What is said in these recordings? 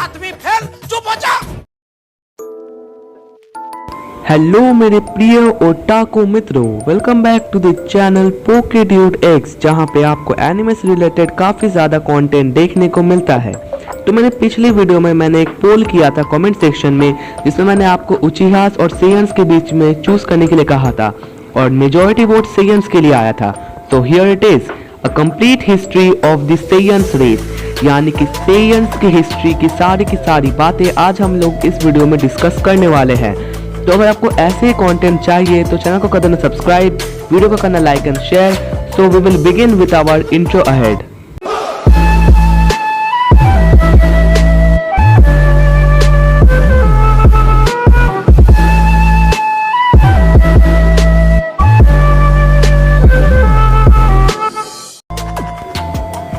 सातवीं फेल, चुप हो जा। हेलो मेरे प्रिय ओटाको मित्रों, welcome back to the channel Pokedude X, जहां पे आपको एनिमे से रिलेटेड काफ़ी ज़्यादा कंटेंट देखने को मिलता है। तो मैंने पिछली वीडियो में मैंने एक पोल किया था कमेंट सेक्शन में, जिसमें मैंने आपको उचिहास और सेयन्स के बीच में चूज करने के लिए कहा था और मेजॉरिटी वोट सेयन्स के लिए आया था। तो here it is a complete history of the Saiyans race, यानी कि सेयन्स की हिस्ट्री की सारी बातें आज हम लोग इस वीडियो में डिस्कस करने वाले हैं। तो अगर आपको ऐसे ही कंटेंट चाहिए तो चैनल को कर देना सब्सक्राइब, वीडियो को करना like and share. So we will begin with our intro ahead.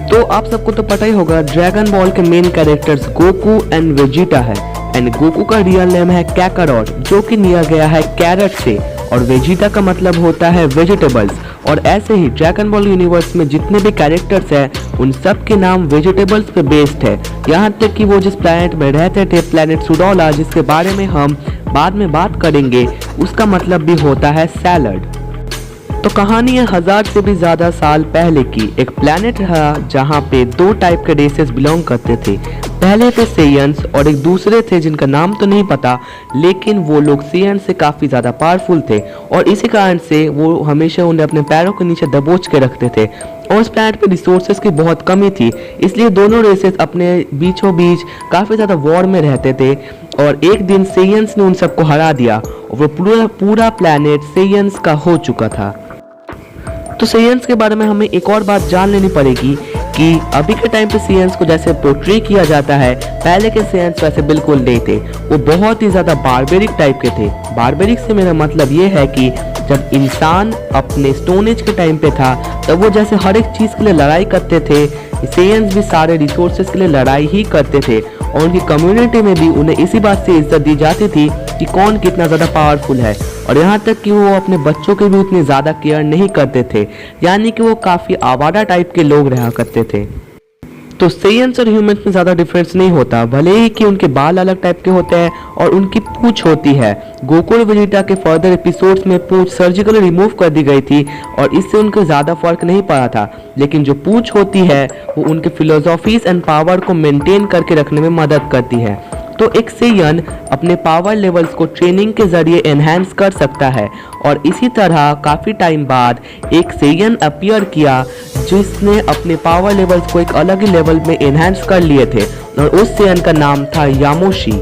तो आप सबको तो पता ही होगा, ड्रैगन बॉल के main characters Goku and Vegeta है। एंड गोकू का रियल नेम है कैकारोट, जो कि लिया गया है कैरेट से, और वेजिटा का मतलब होता है वेजिटेबल्स। और ऐसे ही ड्रैगन बॉल यूनिवर्स में जितने भी कैरेक्टर्स हैं उन सब के नाम वेजिटेबल्स पे बेस्ड है। यहाँ तक कि वो जिस प्लैनेट में रहते थे, प्लैनेट सुडोला, जिसके बारे में हम बाद में बात करेंगे, उसका मतलब भी होता है सैलड। तो कहानी है 1000 से भी ज़्यादा साल पहले की। एक प्लैनेट रहा जहाँ पे दो टाइप के रेसेस बिलोंग करते थे। पहले थे सेयन्स और एक दूसरे थे जिनका नाम तो नहीं पता, लेकिन वो लोग सेयन्स से काफ़ी ज़्यादा पावरफुल थे और इसी कारण से वो हमेशा उन्हें अपने पैरों के नीचे दबोच के रखते थे। और उस प्लैनेट पे रिसोर्सेज की बहुत कमी थी, इसलिए दोनों रेसेस अपने बीचों बीच काफ़ी ज़्यादा वॉर में रहते थे। और एक दिन सेयन्स ने उन सबको हरा दिया और वो पूरा प्लैनेट सेयन्स का हो चुका था। तो सेयन्स के बारे में हमें एक और बात जान लेनी पड़ेगी कि अभी के टाइम पे सेयन्स को जैसे पोर्ट्रे किया जाता है, पहले के सेयन्स वैसे बिल्कुल नहीं थे। वो बहुत ही ज़्यादा बारबेरिक टाइप के थे। बारबेरिक से मेरा मतलब ये है कि जब इंसान अपने स्टोन एज के टाइम पे था, तब वो जैसे हर एक चीज़ के लिए लड़ाई करते थे, सेयन्स भी सारे रिसोर्सेज के लिए लड़ाई ही करते थे। और उनकी कम्युनिटी में भी उन्हें इसी बात से इज्जत दी जाती थी कि कौन कितना ज़्यादा पावरफुल है। और यहाँ तक कि वो अपने बच्चों की भी उतनी ज़्यादा केयर नहीं करते थे, यानी कि वो काफ़ी आवारा टाइप के लोग रहा करते थे। तो सेयन्स और ह्यूमंस में ज़्यादा डिफरेंस नहीं होता, भले ही कि उनके बाल अलग टाइप के होते हैं और उनकी पूंछ होती है। गोकू और वेजिटा के फर्दर एपिसोड्स में पूंछ सर्जिकली रिमूव कर दी गई थी और इससे उनको ज़्यादा फर्क नहीं पड़ा था, लेकिन जो पूंछ होती है वो उनके फिलोसॉफीज एंड पावर को मेंटेन करके रखने में मदद करती है। तो एक सेयन अपने पावर लेवल्स को ट्रेनिंग के जरिए एनहांस कर सकता है और इसी तरह काफ़ी टाइम बाद एक सेयन अपीयर किया जिसने अपने पावर लेवल्स को एक अलग ही लेवल में एनहांस कर लिए थे और उस सेयन का नाम था यामोशी।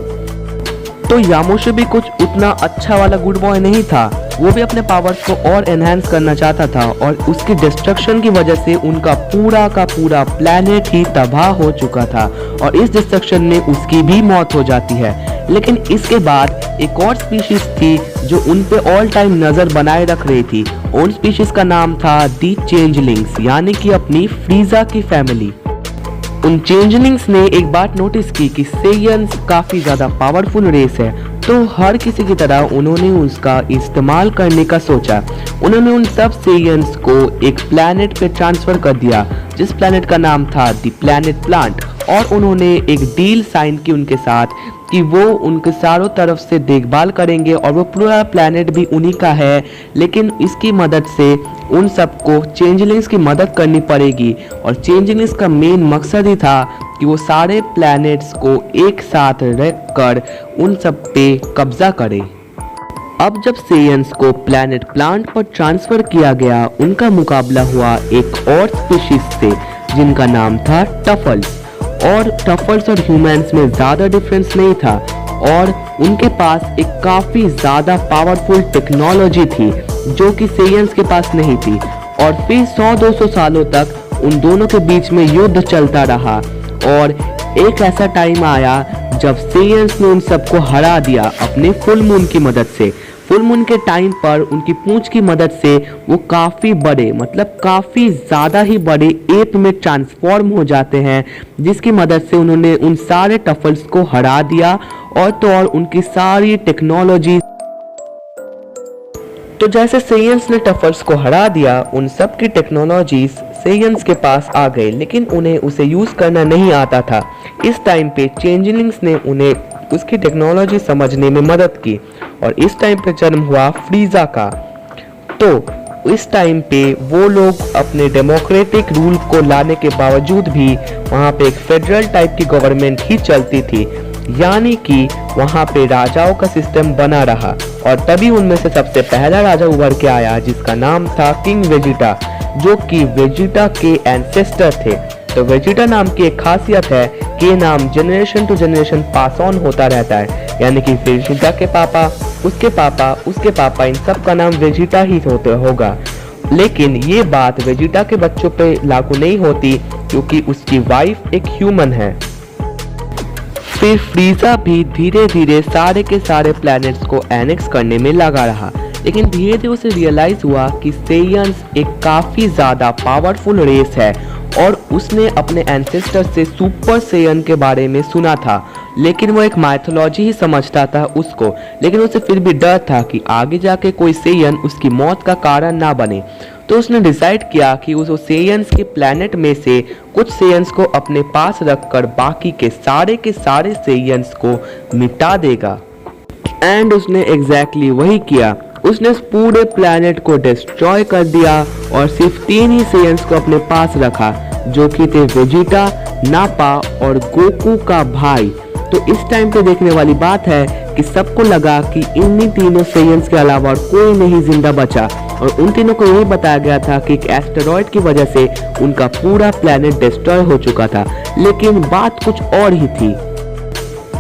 तो यामोशी भी कुछ उतना अच्छा वाला गुड बॉय नहीं था, वो भी अपने पावर्स को और एनहांस करना चाहता था और उसकी डिस्ट्रक्शन की वजह से उनका पूरा का पूरा प्लैनेट ही तबाह हो चुका था और इस डिस्ट्रक्शन में उसकी भी मौत हो जाती है। लेकिन इसके बाद एक और स्पीशीज थी जो उन पे ऑल टाइम नज़र बनाए रख रही थी। उन स्पीशीज का नाम था दी चेंजलिंग्स, यानी कि अपनी फ्रीजा की फैमिली। उन चेंजलिंग्स ने एक बात नोटिस की कि सेयन्स काफ़ी ज़्यादा पावरफुल रेस है, तो हर किसी की तरह उन्होंने उसका इस्तेमाल करने का सोचा। उन्होंने उन सब सेयन्स को एक प्लैनेट पे ट्रांसफ़र कर दिया जिस प्लैनेट का नाम था द प्लैनेट प्लांट, और उन्होंने एक डील साइन की उनके साथ कि वो उनके चारों तरफ से देखभाल करेंगे और वो पूरा प्लैनेट भी उन्हीं का है। लेकिन इसकी मदद से उन सबको चेंजलिंग्स की मदद करनी पड़ेगी और चेंजलिंग्स का मेन मकसद ही था कि वो सारे प्लैनेट्स को एक साथ रख कर उन सब पे कब्जा करे। अब जब सेयन्स को प्लैनेट प्लांट पर ट्रांसफ़र किया गया, उनका मुकाबला हुआ एक और स्पीशीज से जिनका नाम था टफल्स। और टफल्स और ह्यूमंस में ज़्यादा डिफरेंस नहीं था और उनके पास एक काफ़ी ज़्यादा पावरफुल टेक्नोलॉजी थी जो कि सेयन्स के पास नहीं थी। और फिर 100-200 सालों तक उन दोनों के बीच में युद्ध चलता रहा और एक ऐसा टाइम आया जब सेयन्स ने उन सबको हरा दिया अपने फुल मून की मदद से। फुल मून के टाइम पर उनकी पूंछ की मदद से वो काफ़ी बड़े, मतलब काफ़ी ज़्यादा ही बड़े एप में ट्रांसफॉर्म हो जाते हैं, जिसकी मदद से उन्होंने उन सारे टफल्स को हरा दिया और तो और उनकी सारी टेक्नोलॉजी। तो जैसे सेयन्स ने टफल्स को हरा दिया, उन सब की टेक्नोलॉजीज सेयंस के पास आ गए, लेकिन उन्हें उसे यूज करना नहीं आता था। इस टाइम पे चेंजलिंग्स ने उन्हें उसकी टेक्नोलॉजी समझने में मदद की और इस टाइम पे जन्म हुआ फ्रीजा का। तो इस टाइम पे वो लोग अपने डेमोक्रेटिक रूल को लाने के बावजूद भी वहाँ पे एक फेडरल टाइप की गवर्नमेंट ही चलती थी, यानी कि वहाँ पे राजाओं का सिस्टम बना रहा। और तभी उनमें से सबसे पहला राजा उभर के आया जिसका नाम था किंग वेजिटा, जो कि वेजिटा के एंसेस्टर थे। तो वेजिटा नाम की एक खासियत है कि नाम generation to generation pass on होता रहता है, यानी कि वेजिटा के पापा, उसके पापा, उसके पापा, इन सब का नाम वेजिटा ही होगा। लेकिन ये बात वेजिटा के बच्चों पे लागू नहीं होती क्योंकि उसकी वाइफ एक ह्यूमन है। फिर फ्रीजा भी धीरे धीरे सारे के सारे प्लैनेट्स को एनेक्स करने में लगा रहा, लेकिन धीरे धीरे उसे रियलाइज हुआ कि सेयंस एक काफी ज्यादा पावरफुल रेस है और उसने अपने एंसेस्टर से सुपर सेयन के बारे में सुना था, लेकिन वो एक माइथोलॉजी ही समझता था उसको। लेकिन उसे फिर भी डर था कि आगे जाके कोई सेयन उसकी मौत का कारण ना बने। तो उसने डिसाइड किया कि उस सेयंस के प्लैनेट में से कुछ सेयंस को अपने पास रखकर बाकी के सारे सेयंस को मिटा देगा। एंड उसने एग्जैक्टली वही किया। उसने इस पूरे प्लैनेट को डिस्ट्रॉय कर दिया और सिर्फ 3 ही सेयंस को अपने पास रखा, जो कि थे वेजिटा, नापा और गोकू का भाई। तो इस टाइम पे देखने वाली बात है कि सबको लगा कि इन्हीं तीनों सेयंस के अलावा और कोई नहीं जिंदा बचा, और उन तीनों को यही बताया गया था कि एक एस्टेरॉयड की वजह से उनका पूरा प्लैनेट डिस्ट्रॉय हो चुका था। लेकिन बात कुछ और ही थी।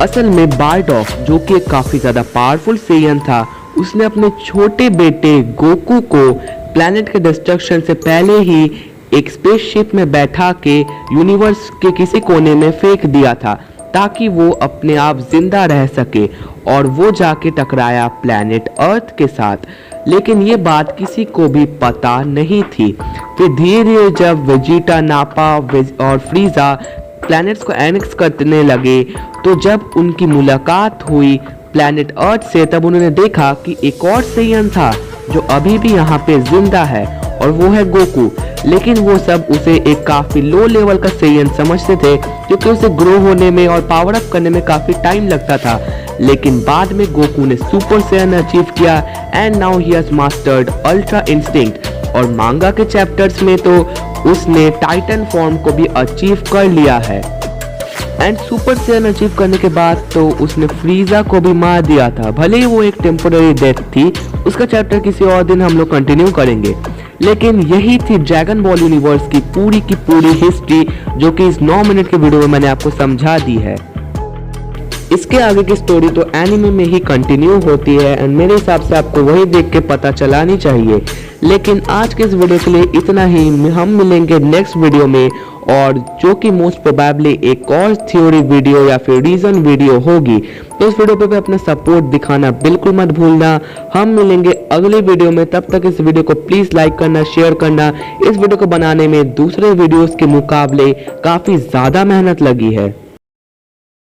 असल में बारडॉक, जो कि एक काफी ज्यादा पावरफुल सेयन था, उसने अपने छोटे बेटे गोकू को प्लैनेट के डिस्ट्रक्शन से पहले ही एक स्पेसशिप में बैठा के यूनिवर्स के किसी कोने में फेंक दिया था ताकि वो अपने आप जिंदा रह सके, और वो जाके टकराया प्लैनेट अर्थ के साथ। लेकिन ये बात किसी को भी पता नहीं थी। फिर धीरे धीरे जब वेजिटा, नापा और फ्रीजा प्लैनेट्स को एनेक्स करने लगे, तो जब उनकी मुलाकात हुई प्लैनेट अर्थ से, तब उन्होंने देखा कि एक और सेयन था जो अभी भी यहाँ पे जिंदा है, और वो है गोकू। लेकिन वो सब उसे एक काफी लो लेवल का सेयन समझते थे क्योंकि उसे ग्रो होने में और पावर अप करने में काफी टाइम लगता था। लेकिन बाद में गोकू ने सुपर सेयन अचीव किया and now he has mastered ultra instinct, और मांगा के चैप्टर्स में तो उसने टाइटन फॉर्म को भी अचीव कर लिया है। एंड सुपर सेयन अचीव करने के बाद तो उसने फ्रीजा को भी मार दिया था। भले ही वो एक टेम्पोररी डेथ थी, उसका चैप्टर किसी और दिन हम लोग कंटिन्यू करेंगे। लेकिन यही थी ड्रैगन बॉल यूनिवर्स की पूरी हिस्ट्री, जो कि इस 9 मिनट के वीडियो में मैंने आपको समझा दी है। इसके आगे की स्टोरी तो एनिमे में ही कंटिन्यू होती है एंड मेरे हिसाब से आपको वही देख के पता चलानी चाहिए। लेकिन आज के इस वीडियो के लिए इतना ही। हम मिलेंगे नेक्स्ट वीडियो में, और जो कि मोस्ट प्रोबेबली एक और थ्योरी वीडियो या फिर रीजन वीडियो होगी। तो इस वीडियो पे भी अपना सपोर्ट दिखाना बिल्कुल मत भूलना। हम मिलेंगे अगले वीडियो में, तब तक इस वीडियो को प्लीज लाइक करना, शेयर करना। इस वीडियो को बनाने में दूसरे वीडियोस के मुकाबले काफी ज्यादा मेहनत लगी है।